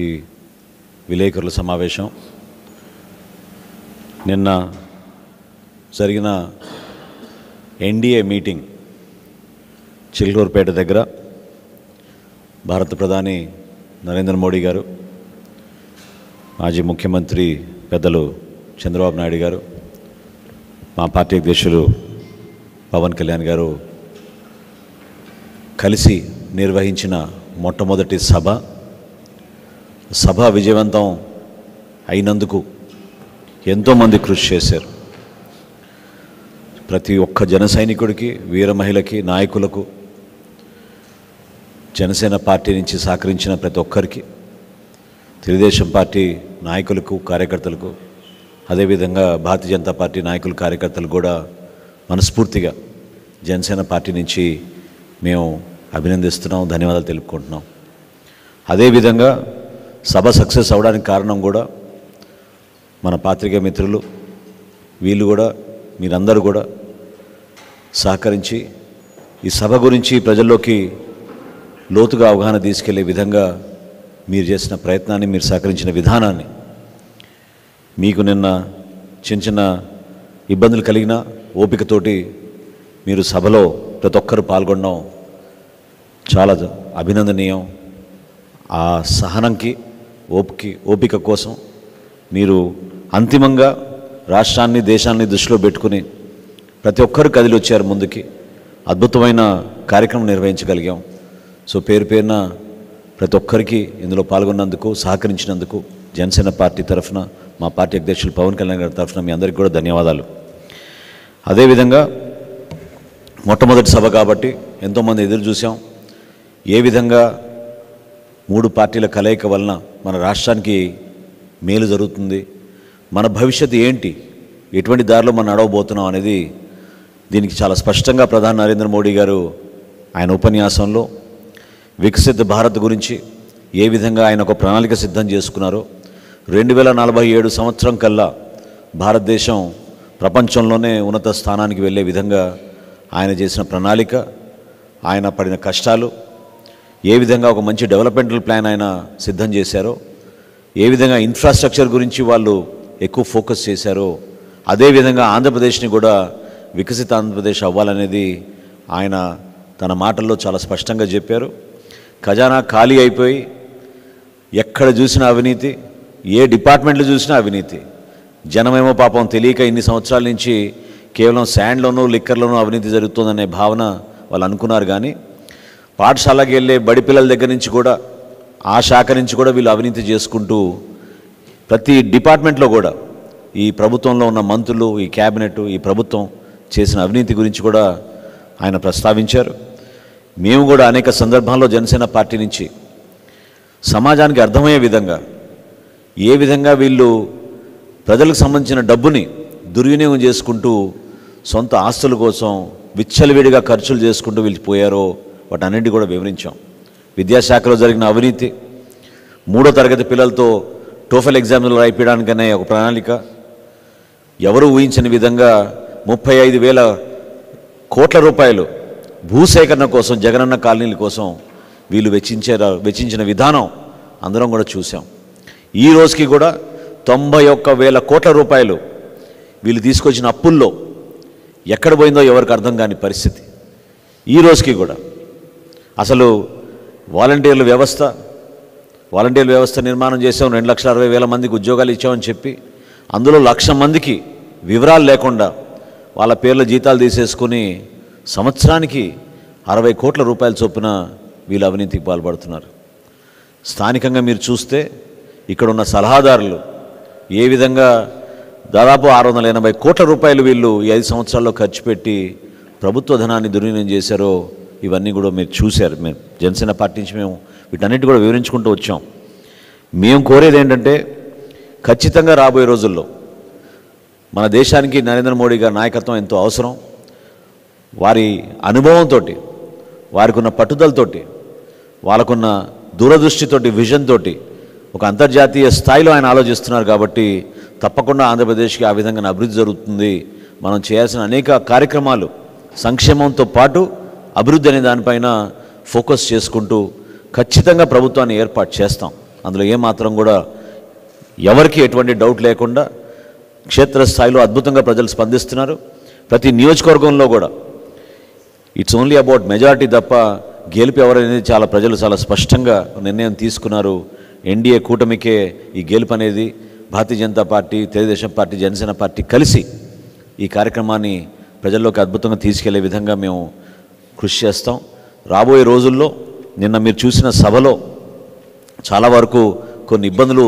ఈ విలేకరుల సమావేశం. నిన్న జరిగిన ఎన్డీఏ మీటింగ్ చిల్కూరుపేట దగ్గర భారత ప్రధాని నరేంద్ర మోడీ గారు, మాజీ ముఖ్యమంత్రి పెద్దలు చంద్రబాబు నాయుడు గారు, మా పార్టీ అధ్యక్షులు పవన్ కళ్యాణ్ గారు కలిసి నిర్వహించిన మొట్టమొదటి సభ విజయవంతం అయినందుకు ఎంతోమంది కృషి చేశారు. ప్రతి ఒక్క జన సైనికుడికి, వీర మహిళకి, నాయకులకు, జనసేన పార్టీ నుంచి సహకరించిన ప్రతి ఒక్కరికి, తెలుగుదేశం పార్టీ నాయకులకు, కార్యకర్తలకు, అదేవిధంగా భారతీయ జనతా పార్టీ నాయకులు, కార్యకర్తలు కూడా మనస్ఫూర్తిగా జనసేన పార్టీ నుంచి మేము అభినందిస్తున్నాం, ధన్యవాదాలు తెలుపుకుంటున్నాం. అదేవిధంగా సభ సక్సెస్ అవడానికి కారణం కూడా మన పాత్రికేయ మిత్రులు, వీళ్ళు కూడా, మీరందరూ కూడా సహకరించి ఈ సభ గురించి ప్రజల్లోకి లోతుగా అవగాహన తీసుకెళ్లే విధంగా మీరు చేసిన ప్రయత్నాన్ని, మీరు సహకరించిన విధానాన్ని, మీకు నిన్న చిన్న చిన్న ఇబ్బందులు కలిగిన ఓపికతోటి మీరు సభలో ప్రతి ఒక్కరు పాల్గొనడం చాలా అభినందనీయం. ఆ సహనంకి, ఓపిక కోసం మీరు అంతిమంగా రాష్ట్రాన్ని, దేశాన్ని దృష్టిలో పెట్టుకుని ప్రతి ఒక్కరు కదిలి వచ్చారు ముందుకి. అద్భుతమైన కార్యక్రమం నిర్వహించగలిగాం. సో పేరు పేరున ప్రతి ఒక్కరికి ఇందులో పాల్గొన్నందుకు, సహకరించినందుకు జనసేన పార్టీ తరఫున, మా పార్టీ అధ్యక్షులు పవన్ కళ్యాణ్ గారి తరఫున మీ అందరికీ కూడా ధన్యవాదాలు. అదేవిధంగా మొట్టమొదటి సభ కాబట్టి ఎంతోమంది ఎదురు చూసాం. ఏ విధంగా 3 పార్టీల కలయిక వలన మన రాష్ట్రానికి మేలు జరుగుతుంది, మన భవిష్యత్తు ఏంటి, ఎటువంటి దారిలో మనం నడవబోతున్నాం అనేది దీనికి చాలా స్పష్టంగా ప్రధాని నరేంద్ర మోడీ గారు ఆయన ఉపన్యాసంలో వికసిత భారత్ గురించి ఏ విధంగా ఆయన ఒక ప్రణాళిక సిద్ధం చేసుకున్నారో, 2047 సంవత్సరం కల్లా భారతదేశం ప్రపంచంలోనే ఉన్నత స్థానానికి వెళ్ళే విధంగా ఆయన చేసిన ప్రణాళిక, ఆయన పడిన కష్టాలు, ఏ విధంగా ఒక మంచి డెవలప్మెంటల్ ప్లాన్ ఆయన సిద్ధం చేశారో, ఏ విధంగా ఇన్ఫ్రాస్ట్రక్చర్ గురించి వాళ్ళు ఎక్కువ ఫోకస్ చేశారో, అదేవిధంగా ఆంధ్రప్రదేశ్ని కూడా వికసిత ఆంధ్రప్రదేశ్ అవ్వాలనేది ఆయన తన మాటల్లో చాలా స్పష్టంగా చెప్పారు. ఖజానా ఖాళీ అయిపోయి ఎక్కడ చూసినా అవినీతి, ఏ డిపార్ట్మెంట్లో చూసినా అవినీతి. జనమేమో పాపం తెలియక ఇన్ని సంవత్సరాల నుంచి కేవలం శాండ్లోనూ, లిక్కర్లోనూ అవినీతి జరుగుతుందనే భావన వాళ్ళు అనుకున్నారు. కానీ పాఠశాలకి వెళ్ళే బడి పిల్లల దగ్గర నుంచి కూడా, ఆ శాఖ నుంచి కూడా వీళ్ళు అవినీతి చేసుకుంటూ ప్రతి డిపార్ట్మెంట్లో కూడా ఈ ప్రభుత్వంలో ఉన్న మంత్రులు, ఈ క్యాబినెట్, ఈ ప్రభుత్వం చేసిన అవినీతి గురించి కూడా ఆయన ప్రస్తావించారు. మేము కూడా అనేక సందర్భాల్లో జనసేన పార్టీ నుంచి సమాజానికి అర్థమయ్యే విధంగా, ఏ విధంగా వీళ్ళు ప్రజలకు సంబంధించిన డబ్బుని దుర్వినియోగం చేసుకుంటూ సొంత ఆస్తుల కోసం విచ్చలవిడిగా ఖర్చులు చేసుకుంటూ వీళ్ళు పోయారో వాటన్నింటి కూడా వివరించాం. విద్యాశాఖలో జరిగిన అవినీతి, 3వ తరగతి పిల్లలతో టోఫెల్ ఎగ్జామ్లు రాయిపించడానికనే ఒక ప్రణాళిక, ఎవరు ఊహించని విధంగా 35,000 కోట్ల రూపాయలు భూసేకరణ కోసం, జగనన్న కాలనీల కోసం వీళ్ళు వెచ్చించిన విధానం అందరం కూడా చూసాం. ఈ రోజుకి కూడా 91,000 కోట్ల రూపాయలు వీళ్ళు తీసుకొచ్చిన అప్పుల్లో ఎక్కడ పోయిందో ఎవరికి అర్థం కాని పరిస్థితి. ఈ రోజుకి కూడా అసలు వాలంటీర్ల వ్యవస్థ నిర్మాణం చేసాం, 2,60,000 మందికి ఉద్యోగాలు ఇచ్చామని చెప్పి అందులో 1,00,000 మందికి వివరాలు లేకుండా వాళ్ళ పేర్ల జీతాలు తీసేసుకుని సంవత్సరానికి 60 కోట్ల రూపాయల చొప్పున వీళ్ళు అవినీతికి పాల్పడుతున్నారు. స్థానికంగా మీరు చూస్తే ఇక్కడ ఉన్న సలహాదారులు ఏ విధంగా దాదాపు 680 కోట్ల రూపాయలు వీళ్ళు ఈ 5 సంవత్సరాల్లో ఖర్చు పెట్టి ప్రభుత్వ ధనాన్ని దుర్వినియోగం చేశారో ఇవన్నీ కూడా మీరు చూశారు. మేము జనసేన పార్టీ నుంచి మేము వీటన్నిటి కూడా వివరించుకుంటూ వచ్చాం. మేము కోరేది ఏంటంటే ఖచ్చితంగా రాబోయే రోజుల్లో మన దేశానికి నరేంద్ర మోడీ గారి నాయకత్వం ఎంతో అవసరం. వారి అనుభవంతో, వారికి ఉన్న పట్టుదలతోటి, వాళ్ళకున్న దూరదృష్టితోటి, విజన్ తోటి ఒక అంతర్జాతీయ స్థాయిలో ఆయన ఆలోచిస్తున్నారు. కాబట్టి తప్పకుండా ఆంధ్రప్రదేశ్కి ఆ విధంగా అభివృద్ధి జరుగుతుంది. మనం చేయాల్సిన అనేక కార్యక్రమాలు సంక్షేమంతో పాటు అభివృద్ధి అనే దానిపైన ఫోకస్ చేసుకుంటూ ఖచ్చితంగా ప్రభుత్వాన్ని ఏర్పాటు చేస్తాం. అందులో ఏమాత్రం కూడా ఎవరికి ఎటువంటి డౌట్ లేకుండా క్షేత్రస్థాయిలో అద్భుతంగా ప్రజలు స్పందిస్తున్నారు. ప్రతి నియోజకవర్గంలో కూడా ఇట్స్ ఓన్లీ అబౌట్ మెజారిటీ తప్ప గెలుపు ఎవరనేది ప్రజలు చాలా స్పష్టంగా నిర్ణయం తీసుకున్నారు. ఎన్డీఏ కూటమికే ఈ గెలుపు అనేది. భారతీయ జనతా పార్టీ, తెలుగుదేశం పార్టీ, జనసేన పార్టీ కలిసి ఈ కార్యక్రమాన్ని ప్రజల్లోకి అద్భుతంగా తీసుకెళ్లే విధంగా మేము కృషి చేస్తాం. రాబోయే రోజుల్లో నిన్న మీరు చూసిన సభలో చాలా వరకు కొన్ని ఇబ్బందులు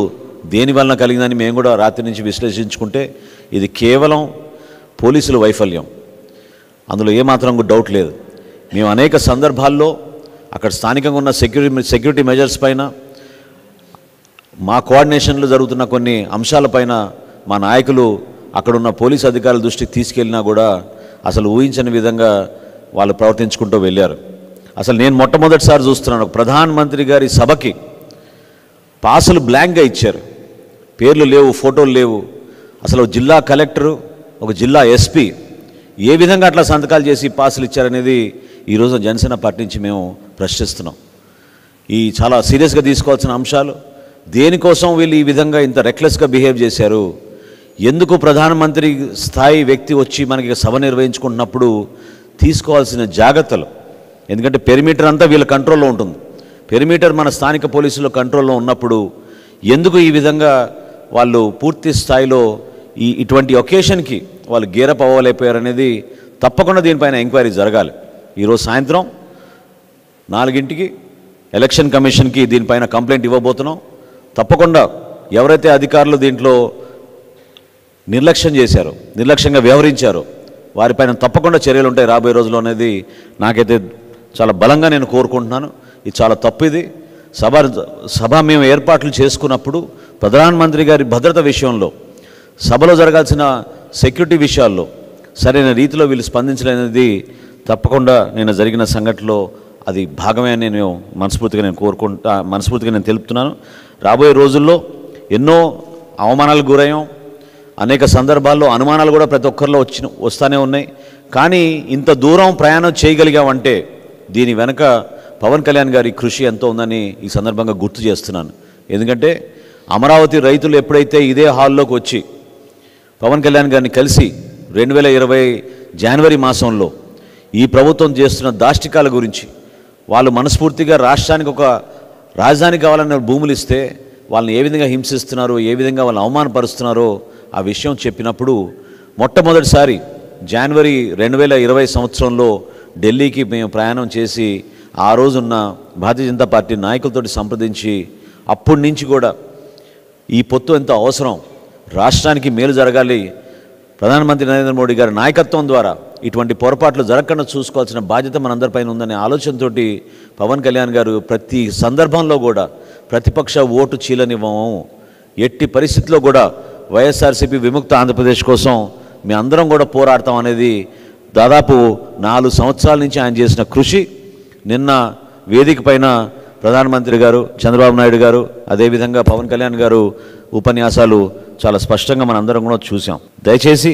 దేనివల్ల కలిగిందని మేము కూడా రాత్రి నుంచి విశ్లేషించుకుంటే ఇది కేవలం పోలీసుల వైఫల్యం, అందులో ఏమాత్రం డౌట్ లేదు. మేము అనేక సందర్భాల్లో అక్కడ స్థానికంగా ఉన్న సెక్యూరిటీ మెజర్స్ పైన, మా కోఆర్డినేషన్లో జరుగుతున్న కొన్ని అంశాలపైన మా నాయకులు అక్కడున్న పోలీసు అధికారుల దృష్టికి తీసుకెళ్ళినా కూడా అసలు ఊహించని విధంగా వాళ్ళు ప్రవర్తించుకుంటూ వెళ్ళారు. అసలు నేను మొట్టమొదటిసారి చూస్తున్నాను, ప్రధానమంత్రి గారి సభకి పాసులు బ్లాంక్గా ఇచ్చారు, పేర్లు లేవు, ఫోటోలు లేవు. అసలు జిల్లా కలెక్టరు, ఒక జిల్లా ఎస్పీ ఏ విధంగా అట్లా సంతకాలు చేసి పాసులు ఇచ్చారనేది ఈరోజు జనసేన పార్టీ నుంచి మేము ప్రశ్నిస్తున్నాం. ఈ చాలా సీరియస్గా తీసుకోవాల్సిన అంశాలు. దేనికోసం వీళ్ళు ఈ విధంగా ఇంత రెక్లెస్గా బిహేవ్ చేశారు? ఎందుకు ప్రధానమంత్రి స్థాయి వ్యక్తి వచ్చి మనకి సభ నిర్వహించుకుంటున్నప్పుడు తీసుకోవాల్సిన జాగ్రత్తలు, ఎందుకంటే పెరిమీటర్ అంతా వీళ్ళ కంట్రోల్లో ఉంటుంది. పెరిమీటర్ మన స్థానిక పోలీసుల కంట్రోల్లో ఉన్నప్పుడు ఎందుకు ఈ విధంగా వాళ్ళు పూర్తి స్థాయిలో ఇటువంటి ఒకేషన్కి వాళ్ళు గేరప్ అవ్వలేకపోయారనేది తప్పకుండా దీనిపైన ఎంక్వైరీ జరగాలి. ఈరోజు సాయంత్రం 4 ఎలక్షన్ కమిషన్కి దీనిపైన కంప్లైంట్ ఇవ్వబోతున్నాం. తప్పకుండా ఎవరైతే అధికారులు దీంట్లో నిర్లక్ష్యంగా వ్యవహరించారో వారిపైన తప్పకుండా చర్యలు ఉంటాయి రాబోయే రోజుల్లో అనేది నాకైతే చాలా బలంగా నేను కోరుకుంటున్నాను. ఇది చాలా తప్పు. ఇది సభ మేము ఏర్పాట్లు చేసుకున్నప్పుడు ప్రధానమంత్రి గారి భద్రత విషయంలో, సభలో జరగాల్సిన సెక్యూరిటీ విషయాల్లో సరైన రీతిలో వీళ్ళు స్పందించలేనిది తప్పకుండా నేను జరిగిన సంఘటనలో అది భాగమే అని నేను మనస్ఫూర్తిగా నేను తెలుపుతున్నాను. రాబోయే రోజుల్లో ఎన్నో అవమానాలకు గురయ్యాం. అనేక సందర్భాల్లో అనుమానాలు కూడా ప్రతి ఒక్కరిలో వస్తూనే ఉన్నాయి. కానీ ఇంత దూరం ప్రయాణం చేయగలిగామంటే దీని వెనక పవన్ కళ్యాణ్ గారి కృషి ఎంతో ఉందని ఈ సందర్భంగా గుర్తు చేస్తున్నాను. ఎందుకంటే అమరావతి రైతులు ఎప్పుడైతే ఇదే హాల్లోకి వచ్చి పవన్ కళ్యాణ్ గారిని కలిసి 2020 జనవరి మాసంలో ఈ ప్రభుత్వం చేస్తున్న దాష్టికాల గురించి, వాళ్ళు మనస్ఫూర్తిగా రాష్ట్రానికి ఒక రాజధాని కావాలన్న భూములు ఇస్తే వాళ్ళని ఏ విధంగా హింసిస్తున్నారో, ఏ విధంగా వాళ్ళని అవమానపరుస్తున్నారో ఆ విషయం చెప్పినప్పుడు మొట్టమొదటిసారి జనవరి 2020 సంవత్సరంలో ఢిల్లీకి మేము ప్రయాణం చేసి ఆ రోజున్న భారతీయ జనతా పార్టీ నాయకులతో సంప్రదించి అప్పటి నుంచి కూడా ఈ పొత్తు ఎంతో అవసరం, రాష్ట్రానికి మేలు జరగాలి, ప్రధానమంత్రి నరేంద్ర మోడీ గారి నాయకత్వం ద్వారా ఇటువంటి పొరపాట్లు జరగకుండా చూసుకోవాల్సిన బాధ్యత మనందరిపైన ఉందనే ఆలోచనతో పవన్ కళ్యాణ్ గారు ప్రతి సందర్భంలో కూడా ప్రతిపక్ష ఓటు చీలనివ్వము, ఎట్టి పరిస్థితుల్లో కూడా వైఎస్ఆర్సీపీ విముక్త ఆంధ్రప్రదేశ్ కోసం మీ అందరం కూడా పోరాడతాం అనేది దాదాపు 4 సంవత్సరాల నుంచి ఆయన చేసిన కృషి. నిన్న వేదిక పైన ప్రధానమంత్రి గారు, చంద్రబాబు నాయుడు గారు, అదేవిధంగా పవన్ కళ్యాణ్ గారు ఉపన్యాసాలు చాలా స్పష్టంగా మనందరం కూడా చూసాం. దయచేసి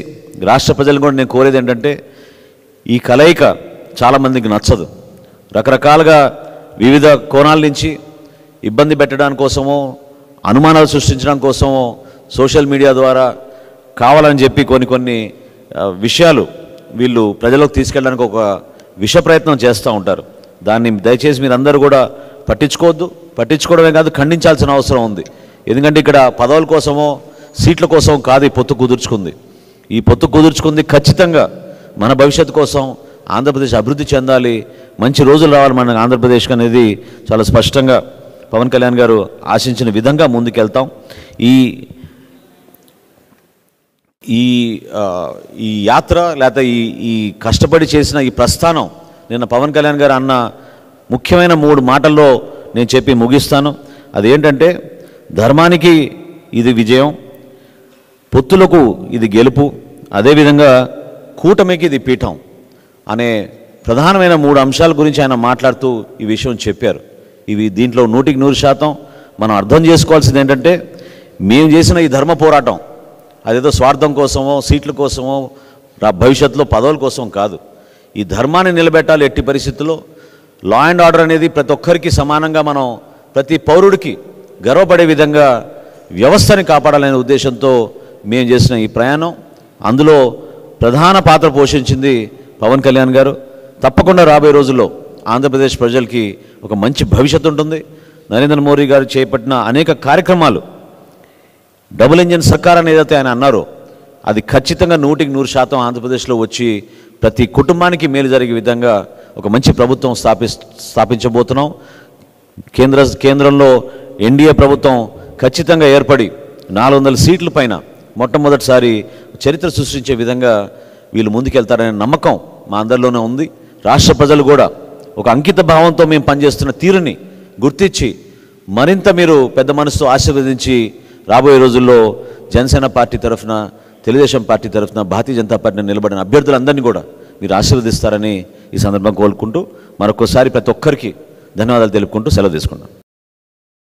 రాష్ట్ర ప్రజలను కూడా నేను కోరేది ఏంటంటే, ఈ కలయిక చాలామందికి నచ్చదు. రకరకాలుగా వివిధ కోణాల నుంచి ఇబ్బంది పెట్టడానికి కోసమో, అనుమానాలు సృష్టించడం కోసమో సోషల్ మీడియా ద్వారా కావాలని చెప్పి కొన్ని విషయాలు వీళ్ళు ప్రజలకు తీసుకెళ్ళడానికి ఒక విష ప్రయత్నం చేస్తూ ఉంటారు. దాన్ని దయచేసి మీరందరూ కూడా పట్టించుకోవడమే కాదు, ఖండించాల్సిన అవసరం ఉంది. ఎందుకంటే ఇక్కడ పదవుల కోసమో సీట్ల కోసం కాదు ఈ పొత్తు కుదుర్చుకుంది. ఈ పొత్తు కుదుర్చుకుంది ఖచ్చితంగా మన భవిష్యత్తు కోసం, ఆంధ్రప్రదేశ్ అభివృద్ధి చెందాలి, మంచి రోజులు రావాలి మన ఆంధ్రప్రదేశ్కి అనేది చాలా స్పష్టంగా పవన్ కళ్యాణ్ గారు ఆశించిన విధంగా ముందుకెళ్తాం. ఈ యాత్ర లేకపోతే ఈ కష్టపడి చేసిన ఈ ప్రస్థానం నిన్న పవన్ కళ్యాణ్ గారు అన్న ముఖ్యమైన 3 మాటల్లో నేను చెప్పి ముగిస్తాను. అదేంటంటే, ధర్మానికి ఇది విజయం, పొత్తులకు ఇది గెలుపు, అదేవిధంగా కూటమికి ఇది పీఠం అనే ప్రధానమైన 3 అంశాల గురించి ఆయన మాట్లాడుతూ ఈ విషయం చెప్పారు. ఇవి దీంట్లో 100% మనం అర్థం చేసుకోవాల్సింది ఏంటంటే, మేము చేసిన ఈ ధర్మ పోరాటం అదేదో స్వార్థం కోసమో, సీట్ల కోసమో, భవిష్యత్తులో పదవుల కోసం కాదు. ఈ ధర్మాన్ని నిలబెట్టాలి. ఎట్టి పరిస్థితుల్లో లా అండ్ ఆర్డర్ అనేది ప్రతి ఒక్కరికి సమానంగా మనం, ప్రతి పౌరుడికి గర్వపడే విధంగా వ్యవస్థని కాపాడాలనే ఉద్దేశంతో మేము చేసిన ఈ ప్రయాణం, అందులో ప్రధాన పాత్ర పోషించింది పవన్ కళ్యాణ్ గారు. తప్పకుండా రాబోయే రోజుల్లో ఆంధ్రప్రదేశ్ ప్రజలకి ఒక మంచి భవిష్యత్తు ఉంటుంది. నరేంద్ర మోడీ గారు చేపట్టిన అనేక కార్యక్రమాలు, డబుల్ ఇంజిన్ సర్కార్ అని ఏదైతే ఆయన అన్నారో అది ఖచ్చితంగా 100% ఆంధ్రప్రదేశ్లో వచ్చి ప్రతి కుటుంబానికి మేలు జరిగే విధంగా ఒక మంచి ప్రభుత్వం స్థాపించబోతున్నాం. కేంద్రంలో ఎన్డీఏ ప్రభుత్వం ఖచ్చితంగా ఏర్పడి 400 సీట్ల పైన మొట్టమొదటిసారి చరిత్ర సృష్టించే విధంగా వీళ్ళు ముందుకెళ్తారనే నమ్మకం మా అందరిలోనే ఉంది. రాష్ట్ర ప్రజలు కూడా ఒక అంకిత భావంతో మేము పనిచేస్తున్న తీరుని గుర్తించి మరింత మీరు పెద్ద మనసుతో ఆశీర్వదించి రాబోయే రోజుల్లో జనసేన పార్టీ తరఫున, తెలుగుదేశం పార్టీ తరఫున, భారతీయ జనతా పార్టీని నిలబడిన అభ్యర్థులందరినీ కూడా మీరు ఆశీర్వదిస్తారని ఈ సందర్భంగా కోరుకుంటూ మరొకసారి ప్రతి ఒక్కరికి ధన్యవాదాలు తెలుపుకుంటూ సెలవు తీసుకున్నాను.